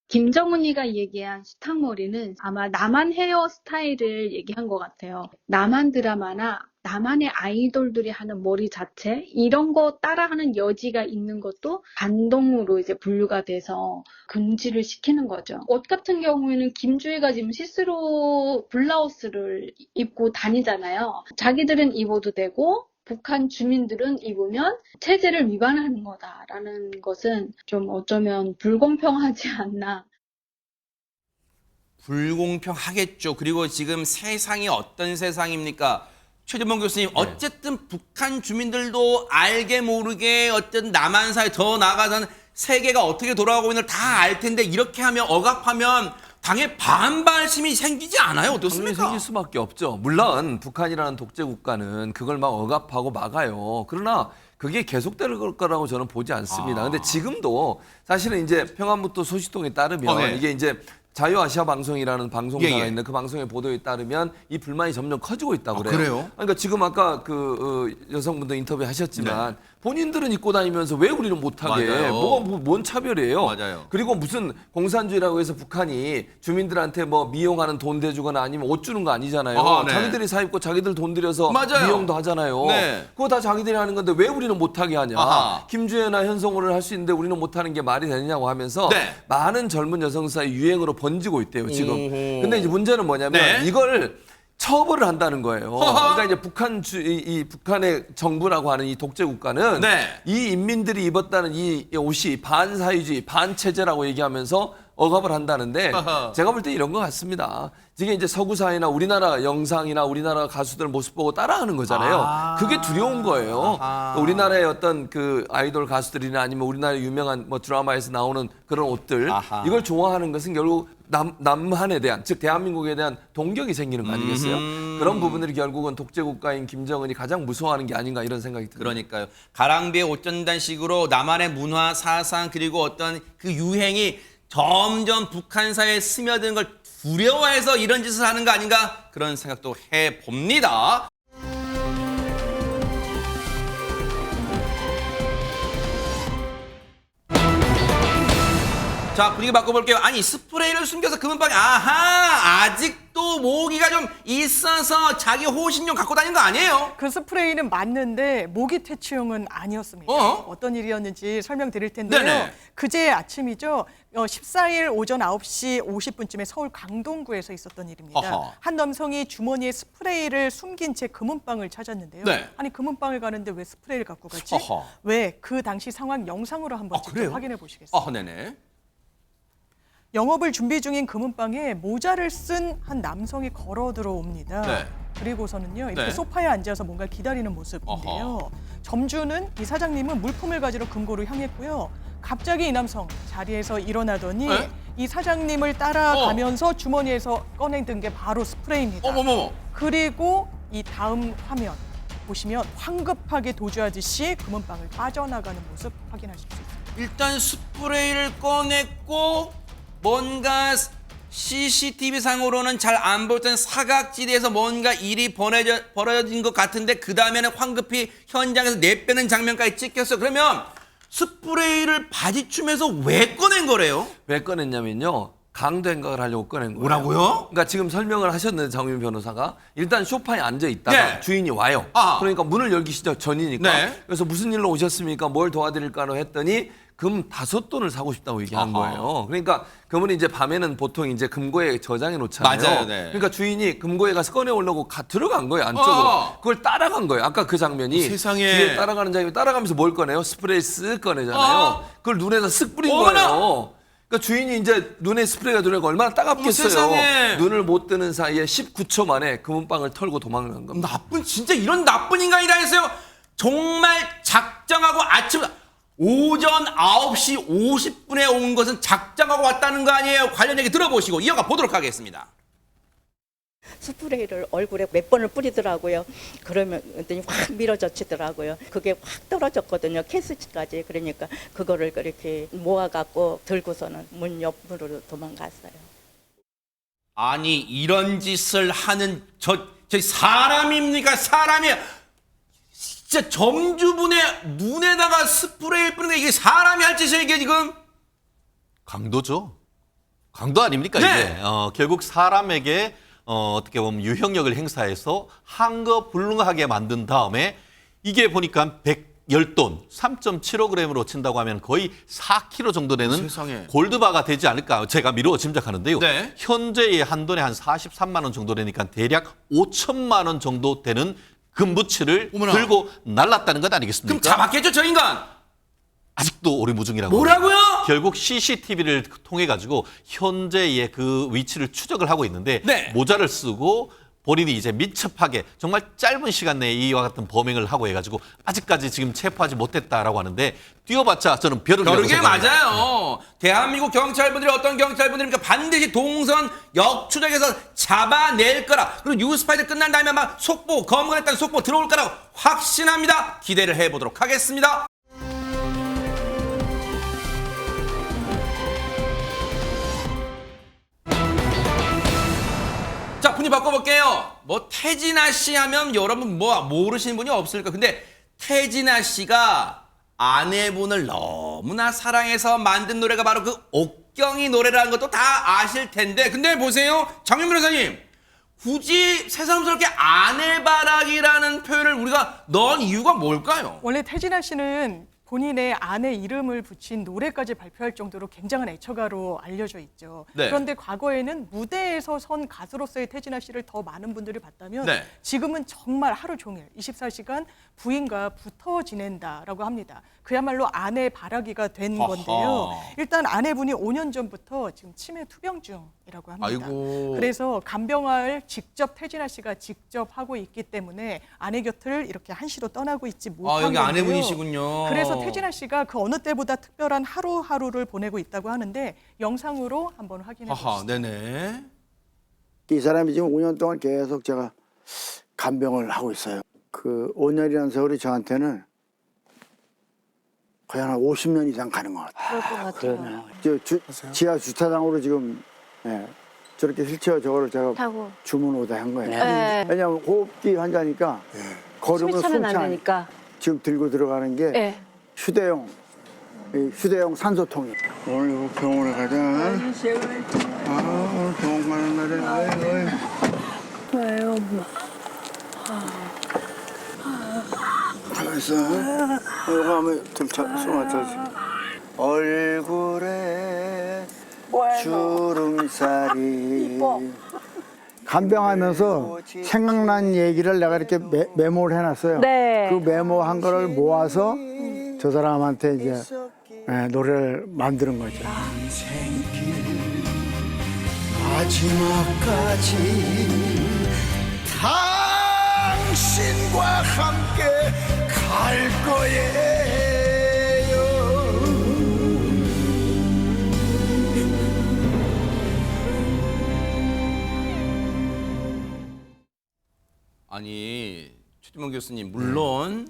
김정은이가 얘기한 수탉머리는 아마 남한 헤어스타일을 얘기한 것 같아요. 남한 드라마나 남한의 아이돌들이 하는 머리 자체, 이런 거 따라하는 여지가 있는 것도 반동으로 이제 분류가 돼서 금지를 시키는 거죠. 옷 같은 경우에는 김주희가 지금 시스루 블라우스를 입고 다니잖아요. 자기들은 입어도 되고 북한 주민들은 입으면 체제를 위반하는 거다라는 것은 좀 어쩌면 불공평하지 않나. 불공평하겠죠. 그리고 지금 세상이 어떤 세상입니까? 최재범 교수님, 어쨌든 북한 주민들도 알게 모르게 어떤 남한사회 더 나아가서는 세계가 어떻게 돌아가고 있는 걸 다 알 텐데 이렇게 하면 억압하면 당의 반발심이 생기지 않아요? 당연히 어떻습니까? 생길 수밖에 없죠. 물론 북한이라는 독재 국가는 그걸 막 억압하고 막아요. 그러나 그게 계속될 거라고 저는 보지 않습니다. 근데 지금도 사실은 이제 평안북도 소식통에 따르면 네. 이게 이제 자유아시아 방송이라는 방송사가 예, 예. 있는 그 방송의 보도에 따르면 이 불만이 점점 커지고 있다고 그래요. 그래요? 그러니까 지금 아까 그 여성분도 인터뷰 하셨지만 본인들은 입고 다니면서 왜 우리는 못하게? 맞아요. 뭔 차별이에요? 맞아요. 그리고 무슨 공산주의라고 해서 북한이 주민들한테 뭐 미용하는 돈 대주거나 아니면 옷 주는 거 아니잖아요. 아, 네. 자기들이 사 입고 자기들 돈 들여서 맞아요. 미용도 하잖아요. 네. 그거 다 자기들이 하는 건데 왜 우리는 못하게 하냐. 아하. 김주애나 현송월을 할 수 있는데 우리는 못하는 게 말이 되느냐고 하면서 네. 많은 젊은 여성 사이 유행으로 번지고 있대요, 지금. 오호. 근데 이제 문제는 뭐냐면 네. 이걸 처벌을 한다는 거예요. 허허. 그러니까 이제 이 북한의 정부라고 하는 이 독재 국가는 네. 이 인민들이 입었다는 이 옷이 반사회주의, 반체제라고 얘기하면서 억압을 한다는데 허허. 제가 볼 때 이런 것 같습니다. 이게 이제 서구 사회나 우리나라 영상이나 우리나라 가수들 모습 보고 따라하는 거잖아요. 그게 두려운 거예요. 우리나라의 어떤 그 아이돌 가수들이나 아니면 우리나라 유명한 뭐 드라마에서 나오는 그런 옷들 아하. 이걸 좋아하는 것은 결국 남한에 대한, 즉 대한민국에 대한 동경이 생기는 거 아니겠어요? 그런 부분들이 결국은 독재 국가인 김정은이 가장 무서워하는 게 아닌가 이런 생각이 듭니다. 그러니까요. 가랑비에 옷 젖는다는 식으로 남한의 문화, 사상 그리고 어떤 그 유행이 점점 북한 사회에 스며드는 걸 두려워해서 이런 짓을 하는 거 아닌가 그런 생각도 해봅니다. 자, 분위기 바꿔볼게요. 아니, 스프레이를 숨겨서 금은방에, 아하! 아직도 모기가 좀 있어서 자기 호신용 갖고 다니는 거 아니에요? 그 스프레이는 맞는데 모기 퇴치용은 아니었습니다. 어떤 일이었는지 설명드릴 텐데요. 네네. 그제 아침이죠. 14일 오전 9시 50분쯤에 서울 강동구에서 있었던 일입니다. 어허. 한 남성이 주머니에 스프레이를 숨긴 채 금은방을 찾았는데요. 네. 아니 금은방을 가는데 왜 스프레이를 갖고 갔지? 어허. 왜? 그 당시 상황 영상으로 한번 직접 그래요? 확인해 보시겠어요? 네네. 영업을 준비 중인 금은방에 모자를 쓴 한 남성이 걸어 들어옵니다. 네. 그리고서는요 이렇게 네. 소파에 앉아서 뭔가 기다리는 모습인데요. 어허. 점주는 이 사장님은 물품을 가지러 금고로 향했고요. 갑자기 이 남성 자리에서 일어나더니 네? 이 사장님을 따라가면서 주머니에서 꺼내든 게 바로 스프레이입니다. 어머머머. 그리고 이 다음 화면 보시면 황급하게 도주하듯이 금은방을 빠져나가는 모습 확인하실 수 있습니다. 일단 스프레이를 꺼냈고 뭔가 CCTV 상으로는 잘 안 보였던 사각지대에서 뭔가 일이 벌어진 것 같은데 그 다음에는 황급히 현장에서 내빼는 장면까지 찍혔어요. 그러면 스프레이를 바지춤에서 왜 꺼낸 거래요? 왜 꺼냈냐면요. 강도 행각을 하려고 꺼낸 거예요. 뭐라고요? 그러니까 지금 설명을 하셨는데 장윤 변호사가 일단 소파에 앉아 있다가 네. 주인이 와요. 아. 그러니까 문을 열기 전이니까. 네. 그래서 무슨 일로 오셨습니까? 뭘 도와드릴까로 했더니 금 5돈을 사고 싶다고 얘기한 아하. 거예요. 그러니까 금은 이제 밤에는 보통 이제 금고에 저장해 놓잖아요. 맞아요, 네. 그러니까 주인이 금고에 가서 꺼내 오려고 들어간 거예요, 안쪽으로. 어. 그걸 따라간 거예요. 아까 그 장면이 세상에. 뒤에 따라가는 장면이 따라가면서 뭘 꺼내요? 스프레이 쓱 꺼내잖아요. 어. 그걸 눈에다 쓱 뿌린 어머나. 거예요. 그러니까 주인이 이제 눈에 스프레이가 들어가고 얼마나 따갑겠어요. 세상에. 눈을 못 뜨는 사이에 19초 만에 금은방을 털고 도망간 겁니다. 진짜 이런 나쁜 인간이라 했어요. 정말 작정하고 오전 9시 50분에 온 것은 작정하고 왔다는 거 아니에요? 관련 얘기 들어보시고 이어가 보도록 하겠습니다. 스프레이를 얼굴에 몇 번을 뿌리더라고요. 그러면 확 밀어젖히더라고요. 그게 확 떨어졌거든요. 캐스치까지. 그러니까 그거를 그렇게 모아갖고 들고서는 문 옆으로 도망갔어요. 아니 이런 짓을 하는 저 사람입니까? 사람이 진짜 점주분의 눈에다가 스프레이 뿌리는 게 이게 사람이 할 짓이에요 이게 지금? 강도죠. 강도 아닙니까 네. 이게? 결국 사람에게 어떻게 보면 유형력을 행사해서 항거불능하게 만든 다음에 이게 보니까 110돈, 3.75g으로 친다고 하면 거의 4kg 정도 되는 세상에. 골드바가 되지 않을까 제가 미루어 짐작하는데요. 네. 현재의 한돈에 한 43만 원 정도 되니까 대략 5천만 원 정도 되는 금부치를 어머나. 들고 날랐다는 것 아니겠습니까? 그럼 잡았겠죠 저 인간? 아직도 오리무중이라고. 뭐라고요? 결국 CCTV를 통해 가지고 현재의 그 위치를 추적을 하고 있는데 네. 모자를 쓰고 본인이 이제 민첩하게 정말 짧은 시간 내에 이와 같은 범행을 하고 해가지고 아직까지 지금 체포하지 못했다라고 하는데 뛰어봤자 저는 벼룩이라고 벼룩이 생각합니다. 맞아요. 대한민국 경찰분들이 어떤 경찰분들입니까? 반드시 동선 역추적해서 잡아낼 거라. 그리고 뉴스파이트 끝난 다음에 아마 속보, 검거했다는 속보 들어올 거라고 확신합니다. 기대를 해보도록 하겠습니다. 자, 분위 바꿔볼게요. 뭐 태진아 씨 하면 여러분 뭐 모르시는 분이 없을까? 근데 태진아 씨가 아내분을 너무나 사랑해서 만든 노래가 바로 그 옥경이 노래라는 것도 다 아실 텐데, 근데 보세요, 장윤 변호사님, 굳이 새삼스럽게 아내바라기라는 표현을 우리가 넣은 이유가 뭘까요? 원래 태진아 씨는 본인의 아내 이름을 붙인 노래까지 발표할 정도로 굉장한 애처가로 알려져 있죠. 네. 그런데 과거에는 무대에서 선 가수로서의 태진아 씨를 더 많은 분들이 봤다면 네. 지금은 정말 하루 종일 24시간 부인과 붙어 지낸다라고 합니다. 그야말로 아내 바라기가 된 아하. 건데요. 일단 아내분이 5년 전부터 지금 치매 투병 중이라고 합니다. 아이고. 그래서 간병화를 직접 태진아 씨가 직접 하고 있기 때문에 아내 곁을 이렇게 한시도 떠나고 있지 못한 여기 건데요. 아내분이시군요. 그래서 태진아 씨가 그 어느 때보다 특별한 하루하루를 보내고 있다고 하는데 영상으로 한번 확인해 보시죠. 아하, 네네. 이 사람이 지금 5년 동안 계속 제가 간병을 하고 있어요. 그 5년이라는 세월이 저한테는 거의 한 50년 이상 가는 것 같아요. 그러네요. 지하 주차장으로 지금 저렇게 휠체어 저거를 제가 타고 주문 오다 한 거예요. 네. 왜냐하면 호흡기 환자니까 걸으면 숨이 차면 안 숨차 되니까. 지금 들고 들어가는 게 네. 휴대용 이 휴대용 산소통이. 오늘 병원에 가자. 오늘 병원 가는 날에. 왜요, 엄마? 가만 있어. 이거 하면 숨을 들지. 얼굴에 주름살이. 간병하면서 생각난 얘기를 내가 이렇게 메모를 해놨어요. 네. 그 메모한 거를 모아서 저 사람한테 이제 노래를 만드는 거죠. 마지막까지 당신과 함께 갈 거예요. 아니 최진봉 교수님 물론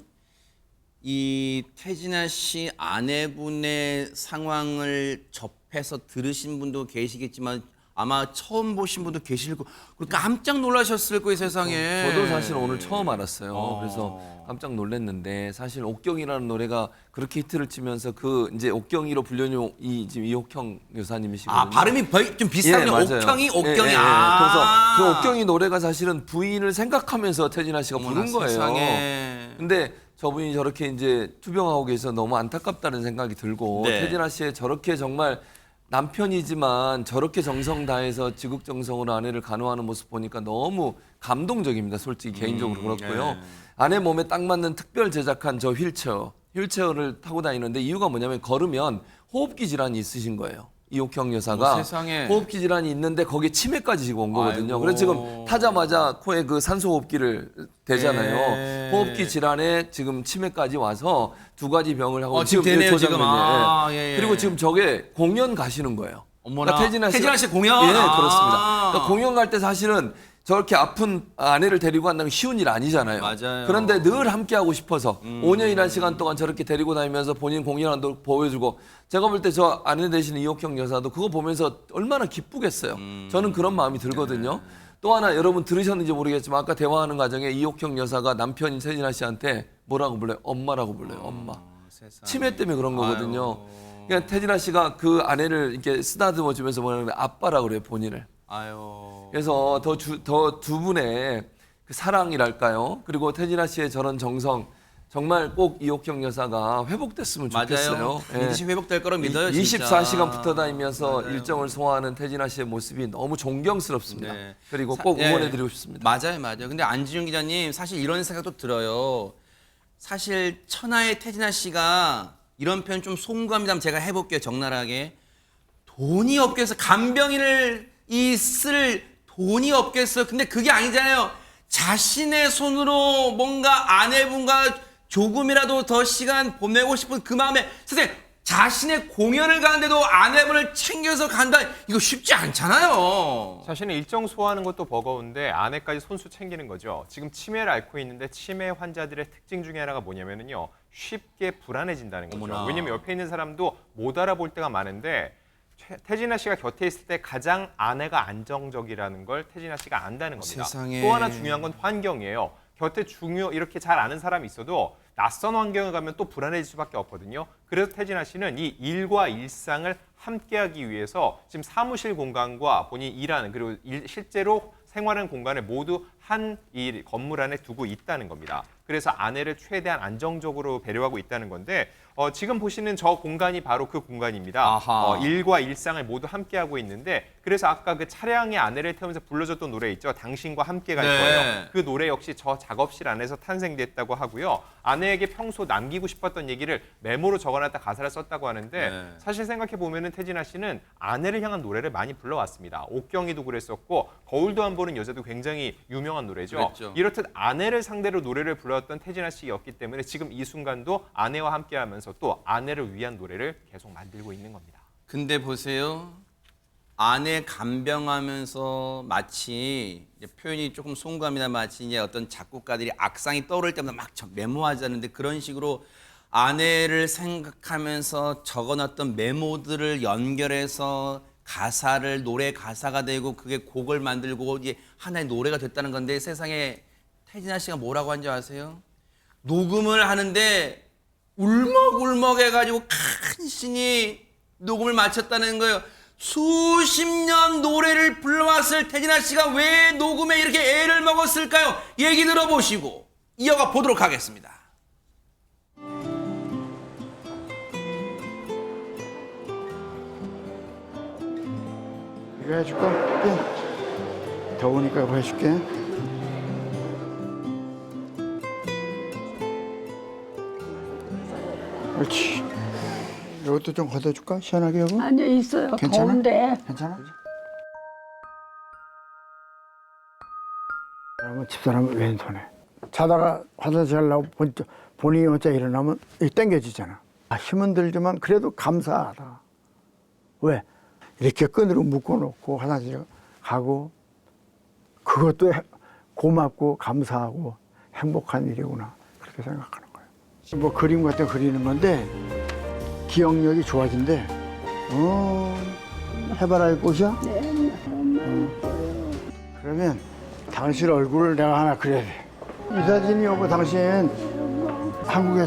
이 태진아 씨 아내분의 상황을 접해서 들으신 분도 계시겠지만 아마 처음 보신 분도 계실 거 깜짝 놀라셨을 거예요 세상에. 저도 사실 오늘 처음 알았어요. 그래서 깜짝 놀랐는데 사실 옥경이라는 노래가 그렇게 히트를 치면서 그 이제 옥경이로 불려온 이 지금 이옥형 여사님이시거든요. 아 발음이 좀 비슷하네요. 맞아요. 옥경이. 그래서 그 옥경이 노래가 사실은 부인을 생각하면서 태진아 씨가 부른 거예요. 세상에. 근데 저분이 저렇게 이제 투병하고 계셔서 너무 안타깝다는 생각이 들고 네. 태진아 씨의 저렇게 정말 남편이지만 저렇게 정성 다해서 지극정성으로 아내를 간호하는 모습 보니까 너무 감동적입니다. 솔직히 개인적으로 그렇고요. 네. 아내 몸에 딱 맞는 특별 제작한 저 휠체어를 타고 다니는데 이유가 뭐냐면 걸으면 호흡기 질환이 있으신 거예요. 이옥형 여사가 세상에. 호흡기 질환이 있는데 거기에 치매까지 지금 온 거거든요. 아이고. 그래서 지금 타자마자 코에 그 산소 호흡기를 대잖아요. 네. 호흡기 질환에 지금 치매까지 와서 두 가지 병을 하고 지금 되네요, 저 지금. 장면이에요. 예, 예. 그리고 지금 저게 공연 가시는 거예요. 어머나. 태진아 씨 공연? 예, 그렇습니다. 아. 그러니까 공연 갈 때 사실은 저렇게 아픈 아내를 데리고 간다는 게 쉬운 일 아니잖아요. 맞아요. 그런데 늘 함께 하고 싶어서 5년이라는 시간 동안 저렇게 데리고 다니면서 본인 공연한 도 보여주고 제가 볼 때 저 아내 되시는 이옥형 여사도 그거 보면서 얼마나 기쁘겠어요. 저는 그런 마음이 들거든요. 또 하나 여러분 들으셨는지 모르겠지만 아까 대화하는 과정에 이옥형 여사가 남편인 태진아 씨한테 뭐라고 불러요? 엄마라고 불러요. 엄마. 치매 때문에 그런 거거든요. 그러니까 태진아 씨가 그 아내를 이렇게 쓰다듬어 주면서 뭐라는 거예요? 아빠라고 그래요, 본인을. 아유. 그래서 더 두 분의 그 사랑이랄까요? 그리고 태진아 씨의 저런 정성 정말 꼭 이옥형 여사가 회복됐으면 좋겠어요. 맞아요. 반드시 회복될 거로 믿어요. 24시간 붙어 다니면서 맞아요. 일정을 소화하는 태진아 씨의 모습이 너무 존경스럽습니다. 네. 그리고 꼭 응원해드리고 싶습니다. 맞아요. 근데 안지윤 기자님 사실 이런 생각도 들어요. 사실 천하의 태진아 씨가 이런 표현 좀 송구합니다. 제가 해볼게요. 적나라하게. 돈이 없겠어. 간병인을 쓸 돈이 없겠어요. 근데 그게 아니잖아요. 자신의 손으로 뭔가 아내분과 조금이라도 더 시간 보내고 싶은 그 마음에 선생님 자신의 공연을 가는데도 아내분을 챙겨서 간다. 이거 쉽지 않잖아요. 자신의 일정 소화하는 것도 버거운데 아내까지 손수 챙기는 거죠. 지금 치매를 앓고 있는데 치매 환자들의 특징 중에 하나가 뭐냐면요. 쉽게 불안해진다는 거죠. 어머나. 왜냐면 옆에 있는 사람도 못 알아볼 때가 많은데 태진아 씨가 곁에 있을 때 가장 아내가 안정적이라는 걸 태진아 씨가 안다는 겁니다. 세상에. 또 하나 중요한 건 환경이에요. 곁에 이렇게 잘 아는 사람이 있어도 낯선 환경에 가면 또 불안해질 수밖에 없거든요. 그래서 태진아 씨는 이 일과 일상을 함께하기 위해서 지금 사무실 공간과 본인이 일하는 그리고 실제로 생활하는 공간을 모두 한 이 건물 안에 두고 있다는 겁니다. 그래서 아내를 최대한 안정적으로 배려하고 있다는 건데 지금 보시는 저 공간이 바로 그 공간입니다. 일과 일상을 모두 함께하고 있는데 그래서 아까 그 차량에 아내를 태우면서 불러줬던 노래 있죠. 당신과 함께 갈 네. 거예요. 그 노래 역시 저 작업실 안에서 탄생됐다고 하고요. 아내에게 평소 남기고 싶었던 얘기를 메모로 적어놨다 가사를 썼다고 하는데 네. 사실 생각해보면 태진아 씨는 아내를 향한 노래를 많이 불러왔습니다. 옥경이도 그랬었고 거울도 안 보는 여자도 굉장히 유명한 노래죠. 그랬죠. 이렇듯 아내를 상대로 노래를 불렀던 태진아 씨였기 때문에 지금 이 순간도 아내와 함께하면서 또 아내를 위한 노래를 계속 만들고 있는 겁니다. 근데 보세요. 아내 간병하면서 마치 이제 표현이 조금 송구합니다. 마치 이제 어떤 작곡가들이 악상이 떠오를 때마다 막 메모하자는데 그런 식으로 아내를 생각하면서 적어놨던 메모들을 연결해서 가사를 노래 가사가 되고 그게 곡을 만들고 이제 하나의 노래가 됐다는 건데 세상에 태진아 씨가 뭐라고 한 줄 아세요? 녹음을 하는데 울먹울먹 해가지고 간신히 녹음을 마쳤다는 거예요. 수십 년 노래를 불러왔을 태진아 씨가 왜 녹음에 이렇게 애를 먹었을까요? 얘기 들어보시고 이어가 보도록 하겠습니다. 이거 해줄까? 더우니까 이거 해줄게. 그렇지. 이것도 좀 걷어줄까? 시원하게 여보? 아니요, 있어요. 괜찮아? 더운데. 괜찮아? 그러면 집사람은 왼손에. 자다가 화장실 가려고 본인이 혼자 일어나면 이 땡겨지잖아. 힘은 들지만 그래도 감사하다. 왜? 이렇게 끈으로 묶어놓고 화장실 가고 그것도 고맙고 감사하고 행복한 일이구나. 그렇게 생각하는 거예요. 뭐 그림 같은 거 그리는 건데 기억력이 좋아진대. 해바라기 꽃이야? 네, 그러면 당신 얼굴을 내가 하나 그려야 돼. 이 사진이 여보 당신 한국에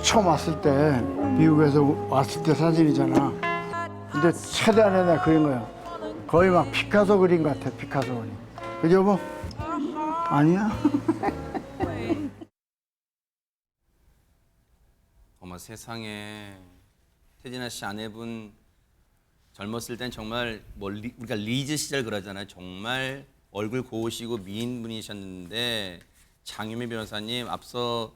처음 왔을 때 미국에서 왔을 때 사진이잖아. 근데 최대한에 내가 그린 거야. 거의 막 피카소 그린 것 같아. 피카소 그림. 그죠 여보? 아니야? 어머 세상에 태진아 씨 아내분 젊었을 땐 정말 우리가 리즈 시절 그러잖아요. 정말 얼굴 고우시고 미인분이셨는데 장유미 변호사님 앞서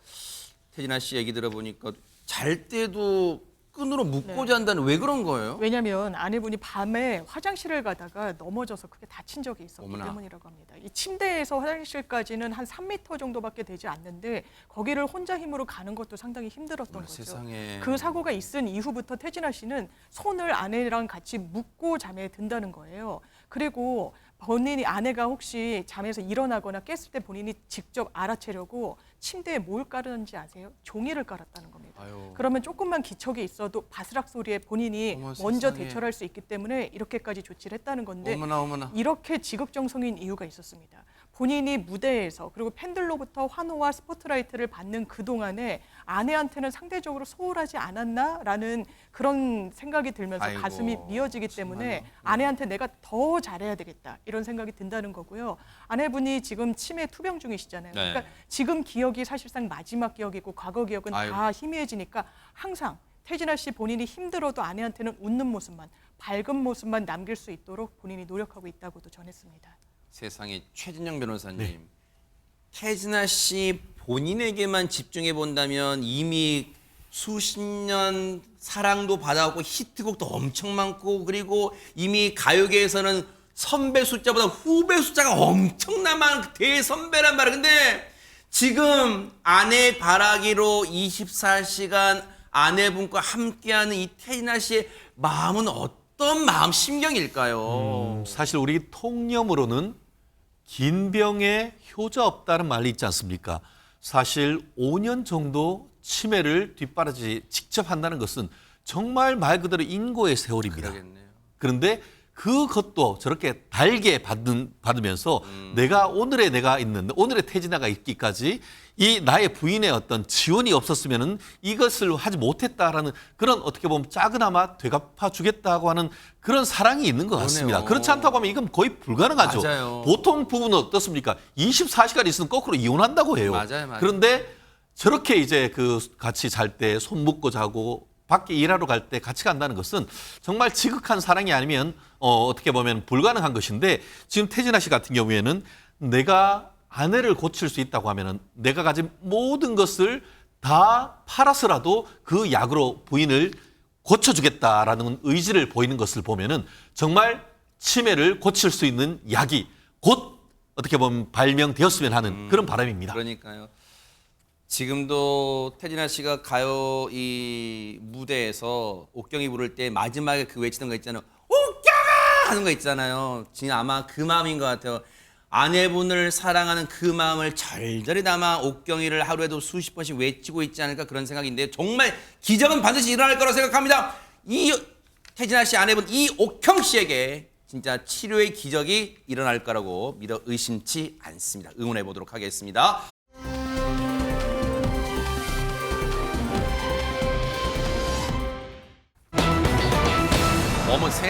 태진아 씨 얘기 들어보니까 잘 때도 끈으로 묶고 잔다는 왜 그런 거예요? 왜냐하면 아내분이 밤에 화장실을 가다가 넘어져서 크게 다친 적이 있었기 어머나. 때문이라고 합니다. 이 침대에서 화장실까지는 한 3m 정도밖에 되지 않는데 거기를 혼자 힘으로 가는 것도 상당히 힘들었던 거죠. 세상에. 그 사고가 있은 이후부터 태진아 씨는 손을 아내랑 같이 묶고 잠에 든다는 거예요. 그리고 본인이 아내가 혹시 잠에서 일어나거나 깼을 때 본인이 직접 알아채려고 침대에 뭘 깔았는지 아세요? 종이를 깔았다는 겁니다. 아유. 그러면 조금만 기척이 있어도 바스락 소리에 본인이 어머, 먼저 세상에. 대처할 수 있기 때문에 이렇게까지 조치를 했다는 건데 어머나. 이렇게 지극정성인 이유가 있었습니다. 본인이 무대에서 그리고 팬들로부터 환호와 스포트라이트를 받는 그동안에 아내한테는 상대적으로 소홀하지 않았나라는 그런 생각이 들면서 아이고, 가슴이 미어지기 때문에 아내한테 내가 더 잘해야 되겠다 이런 생각이 든다는 거고요. 아내분이 지금 치매 투병 중이시잖아요. 네. 그러니까 지금 기억이 사실상 마지막 기억이고 과거 기억은 아이고. 다 희미해지니까 항상 태진아 씨 본인이 힘들어도 아내한테는 웃는 모습만 밝은 모습만 남길 수 있도록 본인이 노력하고 있다고도 전했습니다. 세상에 최진영 변호사님 태진아 씨 본인에게만 집중해 본다면 이미 수십 년 사랑도 받아왔고 히트곡도 엄청 많고 그리고 이미 가요계에서는 선배 숫자보다 후배 숫자가 엄청나만 대선배란 말이에요. 근데 지금 아내 바라기로 24시간 아내분과 함께하는 이 태진아 씨의 마음은 어떤 마음 심경일까요? 사실 우리 통념으로는 긴 병에 효자 없다는 말이 있지 않습니까? 사실 5년 정도 치매를 뒷바라지 직접 한다는 것은 정말 말 그대로 인고의 세월입니다. 그러겠네요. 그런데 그것도 저렇게 달게 받으면서 내가 오늘의 내가 있는데 오늘의 태진아가 있기까지 이 나의 부인의 어떤 지원이 없었으면은 이것을 하지 못했다라는 그런 어떻게 보면 작은아마 되갚아 주겠다고 하는 그런 사랑이 있는 것 같습니다. 그러네요. 그렇지 않다고 하면 이건 거의 불가능하죠. 맞아요. 보통 부부는 어떻습니까? 24시간 있으면 거꾸로 이혼한다고 해요. 맞아요. 그런데 저렇게 이제 그 같이 잘 때 손 묶고 자고 밖에 일하러 갈 때 같이 간다는 것은 정말 지극한 사랑이 아니면 어떻게 보면 불가능한 것인데 지금 태진아 씨 같은 경우에는 내가 아내를 고칠 수 있다고 하면은 내가 가진 모든 것을 다 팔아서라도 그 약으로 부인을 고쳐주겠다라는 의지를 보이는 것을 보면은 정말 치매를 고칠 수 있는 약이 곧 어떻게 보면 발명되었으면 하는 그런 바람입니다. 그러니까요. 지금도 태진아 씨가 가요 이 무대에서 옥경이 부를 때 마지막에 그 외치는 거 있잖아요. 옥경아! 하는 거 있잖아요. 지금 아마 그 마음인 것 같아요. 아내분을 사랑하는 그 마음을 절절히 담아 옥경이를 하루에도 수십 번씩 외치고 있지 않을까 그런 생각인데 정말 기적은 반드시 일어날 거라고 생각합니다. 이 태진아 씨 아내분 이옥경 씨에게 진짜 치료의 기적이 일어날 거라고 믿어 의심치 않습니다. 응원해 보도록 하겠습니다.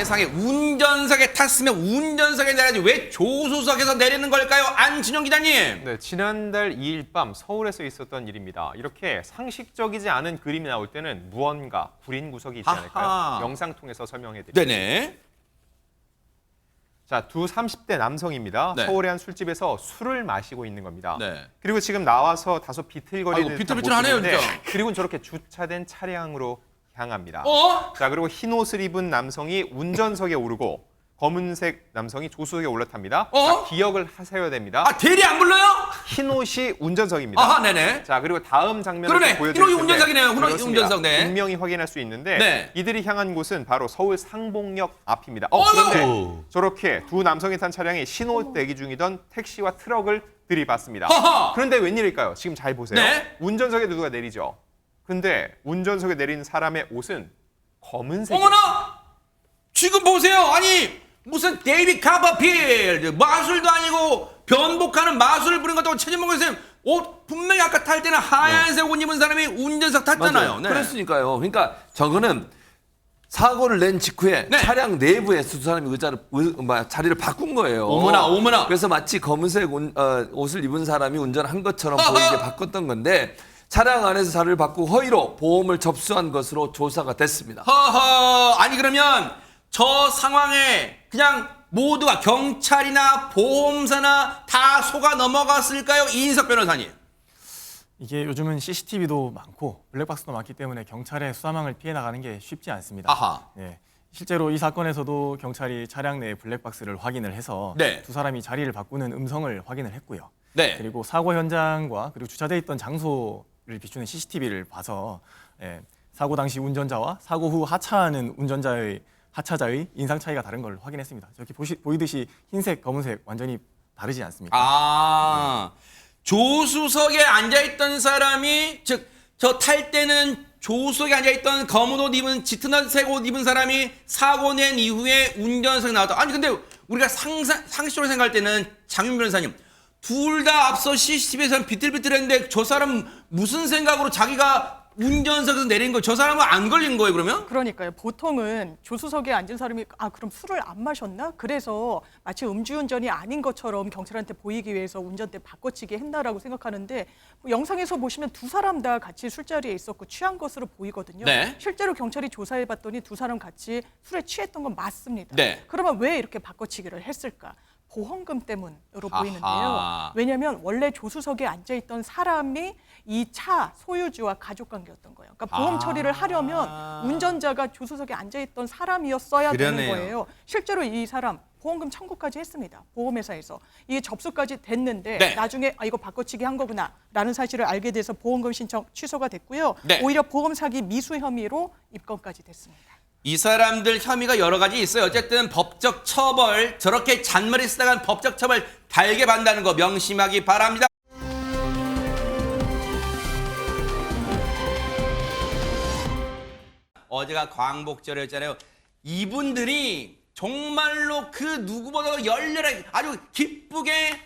세상에 운전석에 탔으면 운전석에 내려야지 왜 조수석에서 내리는 걸까요? 안진영 기자님. 네, 지난달 2일 밤 서울에서 있었던 일입니다. 이렇게 상식적이지 않은 그림이 나올 때는 무언가 불인 구석이 있지 않을까요? 아하. 영상 통해서 설명해드릴게요. 네네. 자, 두 30대 남성입니다. 네. 서울의 한 술집에서 술을 마시고 있는 겁니다. 네. 그리고 지금 나와서 다소 비틀거리는 아이고, 비틀비틀하네요, 모습인데 진짜. 그리고 저렇게 주차된 차량으로 향합니다. 어? 자, 그리고 흰 옷을 입은 남성이 운전석에 오르고 검은색 남성이 조수석에 올라탑니다. 어? 자, 기억을 하셔야 됩니다. 아, 대리 안 불러요? 흰 옷이 운전석입니다. 아하, 네네. 자, 그리고 다음 장면을 그러네. 보여드릴 흰 옷이 텐데 운전석이네요. 흰 옷이 그렇습니다. 운전석, 네. 분명히 확인할 수 있는데 네. 이들이 향한 곳은 바로 서울 상봉역 앞입니다. 어이구! 그런데 저렇게 두 남성이 탄 차량이 신호 대기 중이던 택시와 트럭을 들이받습니다. 허허! 그런데 웬일일까요? 지금 잘 보세요. 네. 운전석에 누가 내리죠. 근데 운전석에 내린 사람의 옷은 검은색이에요. 어머나! 지금 보세요. 아니, 무슨 데이비 카퍼필드 마술도 아니고 변복하는 마술을 부린 것도 최진봉 선생님 옷 분명히 아까 탈 때는 하얀색 옷 입은 사람이 운전석 탔잖아요. 맞아요. 네. 그랬으니까요. 그러니까 저거는 사고를 낸 직후에 네. 차량 내부에서 두 사람이 자리를 바꾼 거예요. 어머나, 어머나. 그래서 마치 검은색 옷을 입은 사람이 운전한 것처럼 어허. 보이게 바꿨던 건데 차량 안에서 자리를 바꾸고 허위로 보험을 접수한 것으로 조사가 됐습니다. 허허. 아니 그러면 저 상황에 그냥 모두가 경찰이나 보험사나 다 속아 넘어갔을까요? 이인석 변호사님. 이게 요즘은 CCTV도 많고 블랙박스도 많기 때문에 경찰의 수사망을 피해 나가는 게 쉽지 않습니다. 아하. 네, 실제로 이 사건에서도 경찰이 차량 내 블랙박스를 확인을 해서 네. 두 사람이 자리를 바꾸는 음성을 확인을 했고요. 네. 그리고 사고 현장과 그리고 주차돼 있던 장소를 비추는 CCTV를 봐서 사고 당시 운전자와 사고 후 하차자의 인상 차이가 다른 걸 확인했습니다. 저렇게 보이듯이 흰색, 검은색 완전히 다르지 않습니까? 아, 조수석에 앉아있던 사람이, 즉, 저 탈 때는 조수석에 앉아있던 검은 옷 입은, 짙은 옷 입은 사람이 사고 낸 이후에 운전석에 나왔다. 아니, 근데 우리가 상식적으로 생각할 때는 장윤 변호사님, 둘 다 앞서 CCTV에서는 비틀비틀했는데 저 사람 무슨 생각으로 자기가 운전석에서 내린 거, 저 사람은 안 걸린 거예요, 그러면? 그러니까요. 보통은 조수석에 앉은 사람이 그럼 술을 안 마셨나? 그래서 마치 음주운전이 아닌 것처럼 경찰한테 보이기 위해서 운전대 바꿔치기 했나라고 생각하는데 영상에서 보시면 두 사람 다 같이 술자리에 있었고 취한 것으로 보이거든요. 네. 실제로 경찰이 조사해봤더니 두 사람 같이 술에 취했던 건 맞습니다. 네. 그러면 왜 이렇게 바꿔치기를 했을까? 보험금 때문으로 아하. 보이는데요. 왜냐하면 원래 조수석에 앉아있던 사람이 이 차 소유주와 가족관계였던 거예요. 그러니까 보험 처리를 하려면 운전자가 조수석에 앉아있던 사람이었어야 그러네요. 되는 거예요. 실제로 이 사람 보험금 청구까지 했습니다. 보험회사에서. 이게 접수까지 됐는데 네. 나중에 이거 바꿔치기 한 거구나 라는 사실을 알게 돼서 보험금 신청 취소가 됐고요. 네. 오히려 보험 사기 미수 혐의로 입건까지 됐습니다. 이 사람들 혐의가 여러 가지 있어요. 어쨌든 법적 처벌, 저렇게 잔머리 쓰다간 법적 처벌 달게 받는다는 거 명심하기 바랍니다. 어제가 광복절이었잖아요. 이분들이 정말로 그 누구보다도 열렬하게 아주 기쁘게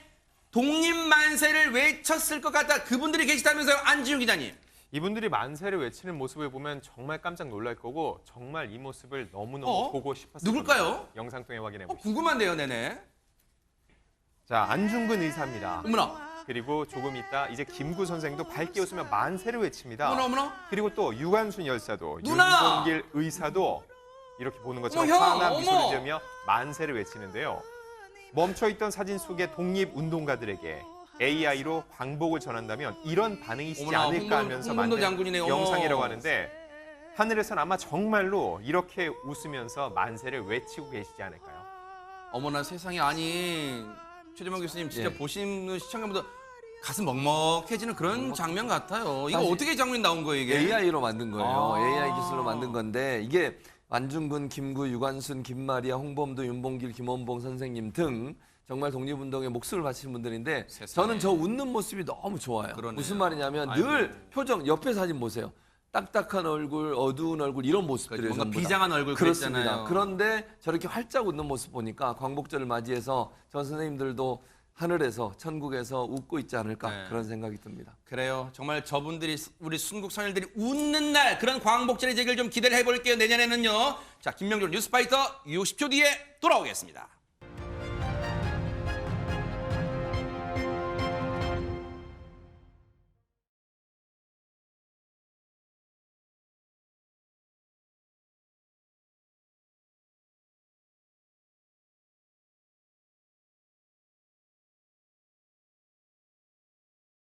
독립만세를 외쳤을 것 같다. 그분들이 계시다면서요, 안지우 기자님. 이분들이 만세를 외치는 모습을 보면 정말 깜짝 놀랄 거고 정말 이 모습을 너무너무 보고 싶었을 누굴까요? 겁니다. 영상 통해 확인해 보시죠. 궁금한데요, 네네. 자, 안중근 의사입니다. 어머나. 그리고 조금 있다 이제 김구 선생도 밝게 웃으며 만세를 외칩니다. 어머나, 어머나. 그리고 또 유관순 열사도 누나! 윤봉길 의사도 이렇게 보는 것처럼 어머, 형, 환한 어머! 미소를 지으며 만세를 외치는데요. 멈춰있던 사진 속의 독립운동가들에게 AI로 광복을 전한다면 이런 반응이 있지 어머나, 않을까 하면서 홍범도 만든 장군이네요. 영상이라고 하는데 하늘에선 아마 정말로 이렇게 웃으면서 만세를 외치고 계시지 않을까요? 어머나 세상에. 아니 최재만 교수님 진짜 예. 보시는 시청자분들 가슴 먹먹해지는 그런 장면 같아요. 이거 사실 어떻게 장면이 나온 거예요 이게? AI로 만든 거예요. 아. AI 기술로 만든 건데 이게 안중근, 김구, 유관순, 김마리아, 홍범도, 윤봉길, 김원봉 선생님 등 정말 독립운동에 목숨을 바치는 분들인데 세상에. 저는 저 웃는 모습이 너무 좋아요. 그러네요. 무슨 말이냐면 아이고. 늘 표정, 옆에 사진 보세요. 딱딱한 얼굴, 어두운 얼굴 이런 모습들이에요. 뭔가 전부 다. 비장한 얼굴 그렇습니다. 그랬잖아요. 그런데 저렇게 활짝 웃는 모습 보니까 광복절을 맞이해서 저 선생님들도 하늘에서 천국에서 웃고 있지 않을까 네. 그런 생각이 듭니다. 그래요. 정말 저분들이 우리 순국 선열들이 웃는 날 그런 광복절의 제기를 좀 기대를 해볼게요. 내년에는요. 자, 김명준 뉴스파이터 60초 뒤에 돌아오겠습니다.